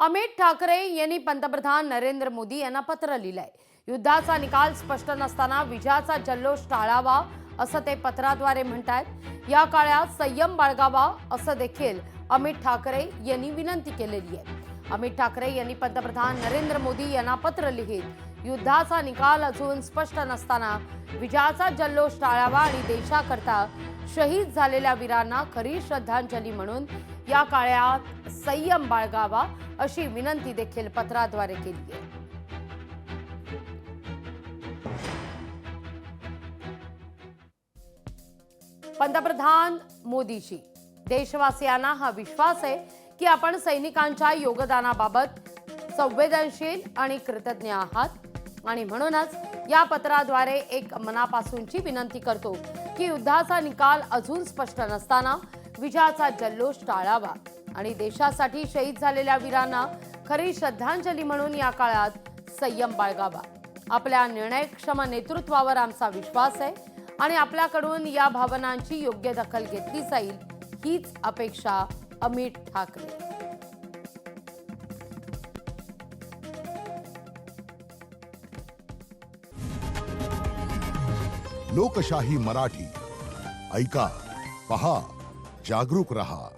अमित ठाकरे यांनी पंतप्रधान नरेंद्र मोदी यांना पत्र लिहिलंय। युद्धाचा निकाल स्पष्ट नसताना विजयाचा जल्लोष टाळावा असं ते पत्राद्वारे म्हणतात। या काळात संयम बाळगावा असं देखील अमित ठाकरे यांनी विनंती केलेली आहे। अमित ठाकरे यांनी पंतप्रधान नरेंद्र मोदी यांना पत्र लिहित युद्धाचा निकाल अजून स्पष्ट नसताना विजयाचा जल्लोष टाळावा आणि देशाकरता शहीद झालेल्या वीरांना खरी श्रद्धांजली म्हणून या काळात संयम बाळगावा अशी विनंती देखील पत्राद्वारे केली आहे। पंतप्रधान मोदीजी, देशवासियांना हा विश्वास आहे की आपण सैनिकांच्या योगदानाबाबत संवेदनशील आणि कृतज्ञ आहात आणि म्हणूनच या पत्राद्वारे एक मनापासूनची विनंती करतो की युद्धाचा निकाल अजून स्पष्ट नसताना विजयाचा जल्लोष टाळावा आणि देशासाठी शहीद झालेल्या वीरांना खरी श्रद्धांजली म्हणून या काळात संयम बाळगावा। आपल्या निर्णयक्षम नेतृत्वावर आमचा विश्वास आहे आणि आपल्याकडून या भावनांची योग्य दखल घेतली जाईल हीच अपेक्षा अमित ठाकरे। लोकशाही मराठी ऐका, पहा, जागरूक रहा।